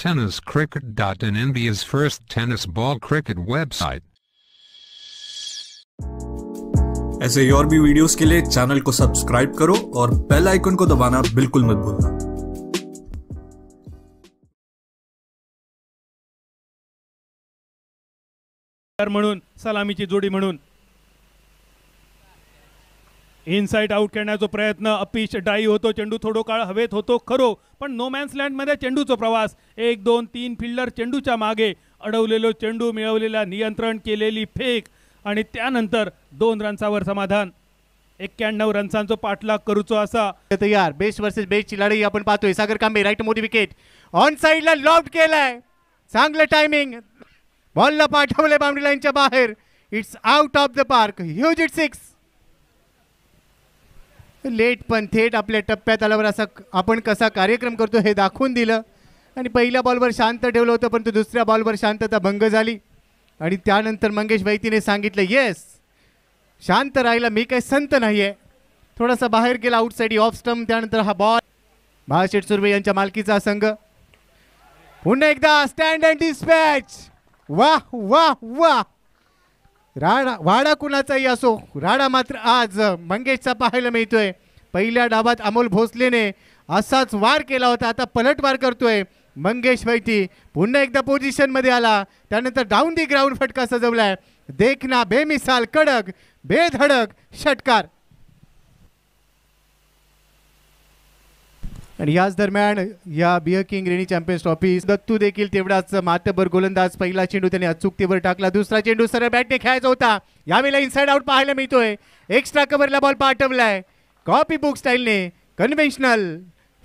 tenniscricket.in, India's first tennis ball cricket website. ऐसे और भी वीडियोस के लिए चैनल को सब्सक्राइब करो और बेल आइकन को दबाना बिल्कुल मत भूलना। म्हणून सलामीची जोडी म्हणून इनसाइड आउट करण्याचा प्रयत्न, अपिच डाई होतो, चेंडू थोडो काळ हवेत होतो खरो, पण नो मॅन्स लँड मध्ये चेंडूचा प्रवास, 1 2 3 फिल्डर चेंडूच्या मागे, अडवलेलो चेंडू, मिळवलेला नियंत्रण, केलेली फेक आणि त्यानंतर 2 रन्सावर समाधान। 91 रन्सांचा पाठलाग करूचो असा तयार। बेस्ट वर्सेस बेस्ट ची लढाई आपण पाहतोय। सागर कांबे राईट मोठी विकेट, ऑन साइडला लॉफ्ट केलाय, चांगलं टायमिंग, बॉलला पाठवले बाउंड्री लाईनच्या बाहेर, it's out of the park, huge hit 6। Late पण थेट आपल्या टप्प्यात आल्यावर असा आपण कसा कार्यक्रम करतो हे दाखवून दिलं आणि पहिल्या बॉलवर शांत ठेवलं होतं, पण दुसऱ्या बॉलवर शांतता भंग झाली आणि त्यानंतर मंगेश वैतीने सांगितलं येस शांत राहिला, मी काही संत नाहीये, थोडासा बाहेर गेला आउटसाइड ऑफ स्टंप। त्यानंतर हा बॉल बाळाशेठ सुर्वे यांच्या मालकीचा संघ पुन्हा एकदा स्टँड अँड डिस्पॅच। वाह वाह वाह, राडा वाडा कुणाचाही असो, राडा मात्र आज मंगेशचा पाहायला मिळतोय। पहिल्या डावात अमोल भोसलेने असाच वार केला होता, आता पलटवार करतोय मंगेश वैती, पुन्हा एकदा पोझिशन मध्ये आला, त्यानंतर डाऊन दी ग्राउंड फटका सजवलाय, देखना बेमिसाल, कडक बेधडक षटकार। आणि याच दरम्यान या बियर किंग रेनी चॅम्पियन्स ट्रॉफी दत्तू देखील तेवढाच मातबर गोलंदाज। पहिला चेंडू त्याने अचूकतेवर टाकला, दुसरा चेंडू सरळ बॅटने खेळायचा होता, यावेळेला इनसाइड आउट पाहायला मिळतोय, एक्स्ट्रा कव्हरला बॉल पाठवलाय, कॉपी बुक स्टाईलने कन्व्हेन्शनल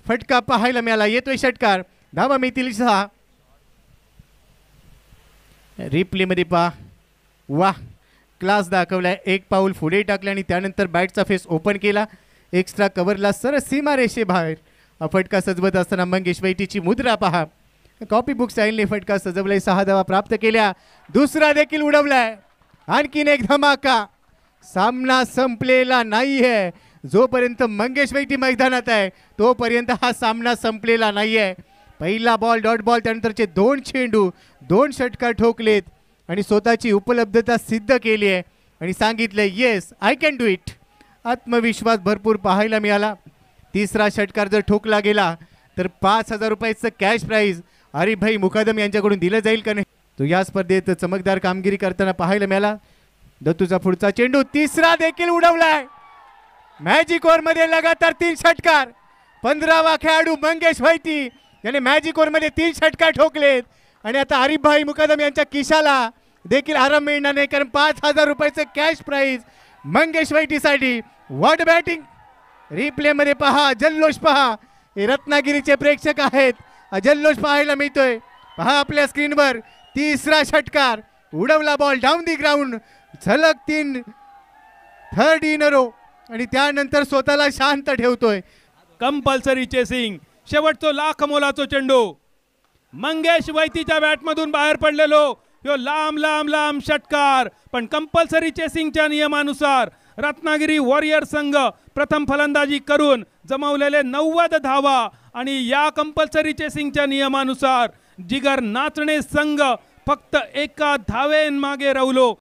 फटका पाहायला मिळाला, येतोय षटकार, धावा मिळतील 6। रिप्ले मध्ये पहा, वाह क्लास दाखवलाय, एक पाऊल पुढे टाकले आणि त्यानंतर बॅटचा फेस ओपन केला, एक्स्ट्रा कव्हरला सरळ सीमारेषे बाहेर फटका सजवत असताना मंगेश वैतीची मुद्रा पहा, कॉपी बुक स्टाईलने फटका सजवलाय, 6 धावा प्राप्त केल्या, दुसरा देखील उडवलाय, आणखीन एक धमाका। सामना संपलेला नाहीये, जोपर्यंत मंगेश वैती मैदानात आहे तोपर्यंत हा सामना संपलेला नाहीये। पहिला बॉल डॉट बॉल, त्यानंतरचे 2 चेंडू 2 षटकार ठोकलेत आणि स्वतःची उपलब्धता सिद्ध केली आहे आणि सांगितलं yes I can do it, आत्मविश्वास भरपूर पाहायला मिळाला। तिसरा षटकार जर ठोकला गेला तर 5000 रुपयाचं कॅश प्राइज हरिभाई मुकादम यांच्याकडून दिलं जाईल का नाही, तो या स्पर्धेत चमकदार कामगिरी करताना पाहायला मिळाला। दत्तूचा पुढचा चेंडू, तिसरा देखील उडवलाय, मॅजिक ओव्हर मध्ये लगातार 3 षटकार, 15वा खेळाडू मंगेश वैती याने मॅजिक ओव्हर मध्ये 3 षटकार ठोकलेत आणि आता हरिभाई मुकादम यांच्या खिशाला देखील आराम मिळणार नाही, कारण 5000 रुपयाचं कॅश प्राइज मंगेश वैतीसाठी। व्हॉट बॅटिंग, रिप्ले मध्ये पहा, जल्लोष पहा, हे रत्नागिरीचे प्रेक्षक आहेत, जल्लोष पाहायला मिळतोय, पहा आपल्या स्क्रीनवर, तिसरा षटकार, उडवला बॉल डाऊन दी ग्राउंड, सलग 3 थर्ड इन रो आणि त्यानंतर स्वतःला शांत ठेवतोय। कंपल्सरी चेसिंग, शेवटचो लाख मोलाचो चेंडू, मंगेश वैतीच्या बॅटमधून बाहेर पडलेलो यो लांब लांब लांब षटकार, पण कंपल्सरी चेसिंगच्या नियमानुसार रत्नागिरी वॉरियर संघ प्रथम फलंदाजी करून जमवलेले 90 धावा आणि या कंपल्सरी चेसिंगच्या नियमानुसार जिगर नाचणे संघ फक्त 1 धावेन मागे राहुलो।